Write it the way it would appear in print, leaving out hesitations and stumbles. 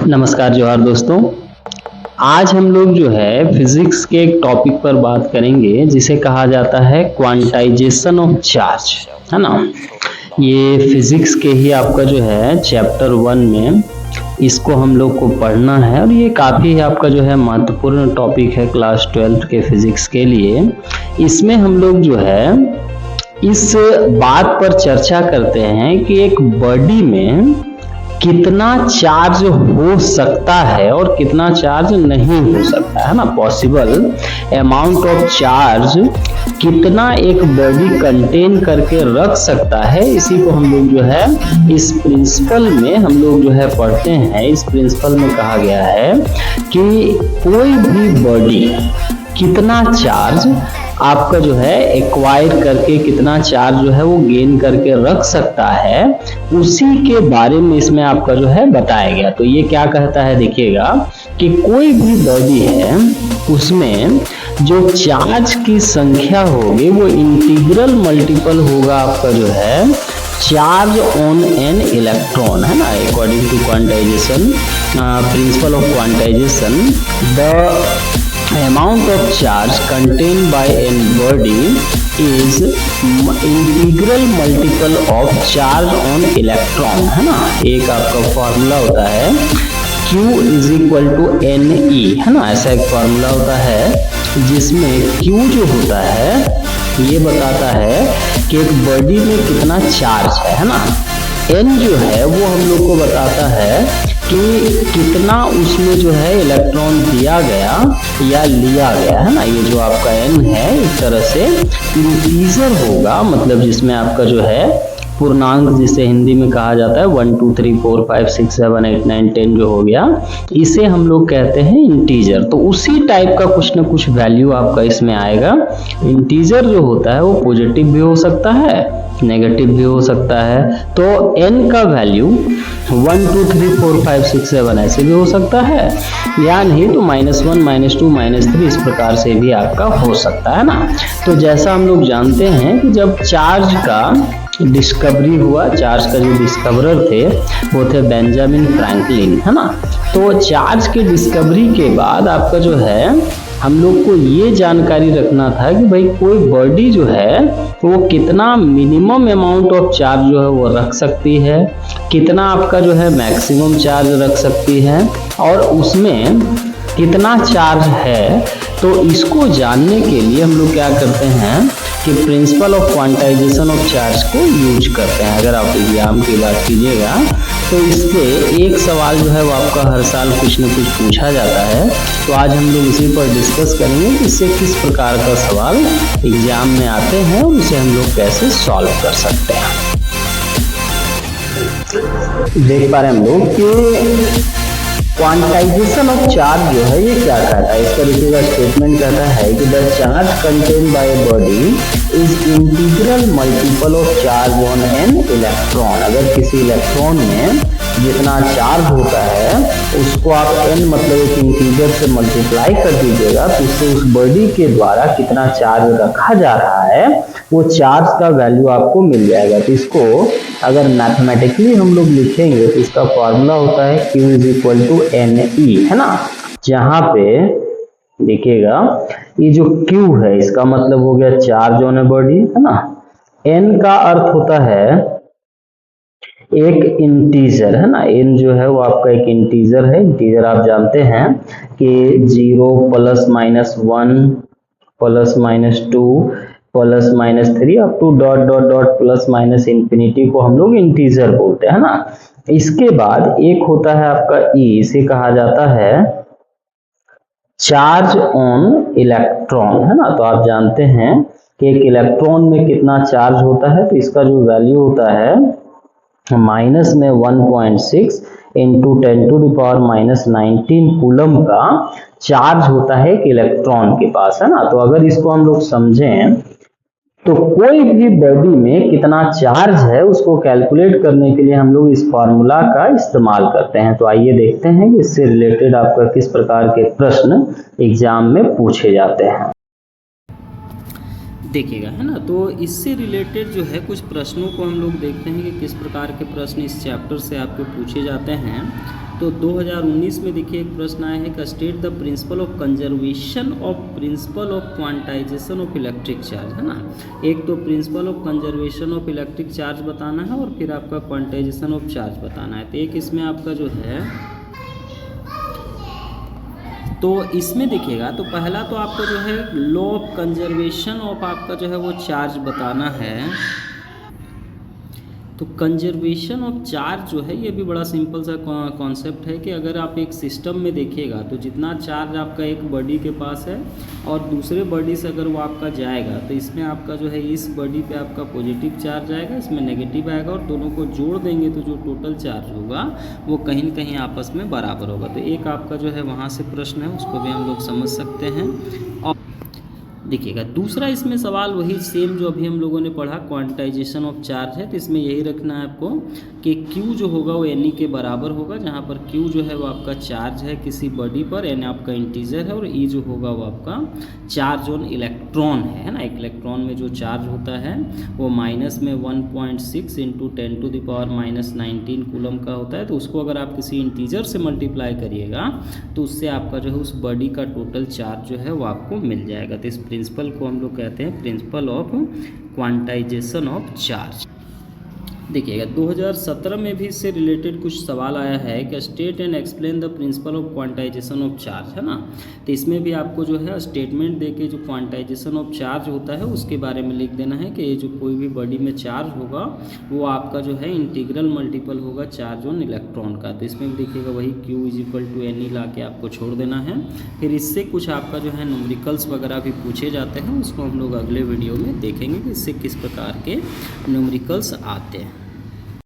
नमस्कार जोहार दोस्तों। आज हम लोग जो है फिजिक्स के एक टॉपिक पर बात करेंगे जिसे कहा जाता है क्वांटाइजेशन ऑफ चार्ज, है ना। ये फिजिक्स के ही आपका जो है चैप्टर 1 में इसको हम लोग को पढ़ना है और ये काफ़ी आपका जो है महत्वपूर्ण टॉपिक है क्लास 12 के फिजिक्स के लिए। इसमें हम लोग जो है इस बात पर चर्चा करते हैं कि एक बॉडी में कितना चार्ज हो सकता है और कितना चार्ज नहीं हो सकता है ना। पॉसिबल अमाउंट ऑफ चार्ज कितना एक बॉडी कंटेन करके रख सकता है, इसी को हम लोग जो है इस प्रिंसिपल में हम लोग जो है पढ़ते हैं। इस प्रिंसिपल में कहा गया है कि कोई भी बॉडी कितना चार्ज आपका जो है एक्वायर करके कितना चार्ज जो है वो गेन करके रख सकता है, उसी के बारे में इसमें आपका जो है बताया गया। तो ये क्या कहता है, देखिएगा कि कोई भी बॉडी है उसमें जो चार्ज की संख्या होगी वो इंटीग्रल मल्टीपल होगा आपका जो है चार्ज ऑन एन इलेक्ट्रॉन, है ना। According to quantization principle of quantization, the amount of charge contained by a body is integral multiple of charge on electron, है ना। एक आपका फॉर्मूला होता है Q is equal to NE, है ना। ऐसा एक फॉर्मूला होता है जिसमें Q जो होता है ये बताता है कि एक बॉडी में कितना चार्ज है ना। N जो है वो हम लोग को बताता है कि कितना उसमें जो है इलेक्ट्रॉन दिया गया या लिया गया, है ना। ये जो आपका n है एक तरह से इंटीजर होगा, मतलब जिसमें आपका जो है पूर्णांक जिसे हिंदी में कहा जाता है 1 2 3 4 5 6 7 8 9 10 जो हो गया, इसे हम लोग कहते हैं इंटीजर। तो उसी टाइप का कुछ ना कुछ वैल्यू आपका इसमें आएगा। इंटीजर जो होता है वो पॉजिटिव भी हो सकता है, नेगेटिव भी हो सकता है। तो n का वैल्यू 1 2 3 4 5 6 7 ऐसे भी हो सकता है, या नहीं तो -1 -2 -3 इस प्रकार से भी आपका हो सकता है ना। तो जैसा हम लोग जानते हैं कि जब चार्ज का डिस्कवरी हुआ, चार्ज का जो डिस्कवरर थे वो थे बेंजामिन फ्रैंकलिन, है ना। तो चार्ज के डिस्कवरी के बाद आपका जो है हम लोग को ये जानकारी रखना था कि भाई कोई बॉडी जो है वो कितना मिनिमम अमाउंट ऑफ चार्ज जो है वो रख सकती है, कितना आपका जो है मैक्सिमम चार्ज रख सकती है और उसमें कितना चार्ज है। तो इसको जानने के लिए हम लोग क्या करते हैं कि principal of quantization of charge को यूज करते हैं। अगर आप एग्जाम की बात कीजिएगा तो इससे एक सवाल जो है वो आपका हर साल कुछ न कुछ पूछा जाता है। तो आज हम लोग इसी पर डिस्कस करेंगे कि इससे किस प्रकार का सवाल एग्जाम में आते हैं और उसे हम लोग कैसे सॉल्व कर सकते हैं। देख पा रहे हैं हम लोग कि क्वांटाइजेशन ऑफ चार्ज जो है ये क्या कहता है। इसका देखिएगा स्टेटमेंट कहता है कि the charge contain by a body is integral multiple of charge on an electron. अगर किसी इलेक्ट्रॉन में जितना चार्ज होता है उसको आप n मतलब एक इंटीजर से मल्टीप्लाई कर दीजिएगा तो उससे उस बॉडी के द्वारा कितना चार्ज रखा जा रहा है वो चार्ज का वैल्यू आपको मिल जाएगा। तो इसको अगर मैथमेटिकली हम लोग लिखेंगे तो इसका फॉर्मूला होता है Q is equal to NE, है ना। जहां पे देखिएगा ये जो Q है इसका मतलब हो गया चार्ज ऑन ए बॉडी, है ना। N का अर्थ होता है एक इंटीजर, है ना। n जो है वो आपका एक इंटीजर है। इंटीजर आप जानते हैं कि 0 +-1 +-2 +-3 up to dot dot dot plus infinity को हम लोग इंटीजर बोलते हैं ना। इसके बाद एक होता है आपका E, इसे कहा जाता है चार्ज ऑन इलेक्ट्रॉन, है ना। तो आप जानते हैं कि एक इलेक्ट्रॉन में कितना चार्ज होता है, तो इसका जो वैल्यू होता है माइनस में 1.6 इंटू 10⁻⁻19 कूलम का चार्ज होता है एक इलेक्ट्रॉन के पास, है ना। तो अगर इसको हम लोग समझें तो कोई भी बॉडी में कितना चार्ज है उसको कैलकुलेट करने के लिए हम लोग इस फॉर्मूला का इस्तेमाल करते हैं। तो आइए देखते हैं कि इससे रिलेटेड आपका किस प्रकार के प्रश्न एग्जाम में पूछे जाते हैं। देखिएगा, है ना। तो इससे रिलेटेड जो है कुछ प्रश्नों को हम लोग देखते हैं कि किस प्रकार के प्रश्न इस चैप्टर से आपको पूछे जाते हैं। तो 2019 में देखिए एक प्रश्न आया है कि state the principle of conservation of principal of quantization of electric charge, है ना। एक तो principle of conservation of electric charge बताना है और फिर आपका क्वांटाइजेशन ऑफ चार्ज बताना है। तो एक इसमें आपका जो है, तो इसमें देखिएगा, तो पहला तो आपका जो है लॉ ऑफ कंजर्वेशन ऑफ आपका जो है वो चार्ज बताना है। तो कंजर्वेशन ऑफ चार्ज जो है ये भी बड़ा सिंपल सा कॉन्सेप्ट है कि अगर आप एक सिस्टम में देखिएगा तो जितना चार्ज आपका एक बॉडी के पास है और दूसरे बॉडी से अगर वो आपका जाएगा तो इसमें आपका जो है इस बॉडी पे आपका पॉजिटिव चार्ज आएगा, इसमें नेगेटिव आएगा और दोनों को जोड़ देंगे तो जो टोटल चार्ज होगा वो कहीं न कहीं आपस में बराबर होगा। तो एक आपका जो है वहाँ से प्रश्न है, उसको भी हम लोग समझ सकते हैं। और देखिएगा दूसरा इसमें सवाल वही सेम जो अभी हम लोगों ने पढ़ा, क्वांटाइजेशन ऑफ चार्ज है। तो इसमें यही रखना है आपको कि Q जो होगा वो N के बराबर होगा, जहाँ पर Q जो है वो आपका चार्ज है किसी बॉडी पर, N आपका इंटीजर है और E जो होगा वो आपका चार्ज ऑन इलेक्ट्रॉन है ना। एक इलेक्ट्रॉन में जो चार्ज होता है वो माइनस में 1.6 इंटू 10⁻⁻19 कूलम का होता है। तो उसको अगर आप किसी इंटीजर से मल्टीप्लाई करिएगा तो उससे आपका जो है उस बॉडी का टोटल चार्ज जो है वो आपको मिल जाएगा। तो इस प्रिंसिपल को हम लोग कहते हैं principal of quantization of charge. देखिएगा 2017 में भी इससे रिलेटेड कुछ सवाल आया है कि state and explain the principal of quantization of charge, है ना। तो इसमें भी आपको जो है स्टेटमेंट देके जो क्वांटाइजेशन ऑफ चार्ज होता है उसके बारे में लिख देना है कि ये जो कोई भी बॉडी में चार्ज होगा वो आपका जो है इंटीग्रल मल्टीपल होगा चार्ज ऑन इलेक्ट्रॉन का। तो इसमें भी देखिएगा वही Q = N ला के आपको छोड़ देना है। फिर इससे कुछ आपका जो है न्यूमेरिकल्स वगैरह भी पूछे जाते हैं, उसको हम लोग अगले वीडियो में देखेंगे कि इससे किस प्रकार के न्यूमेरिकल्स आते हैं।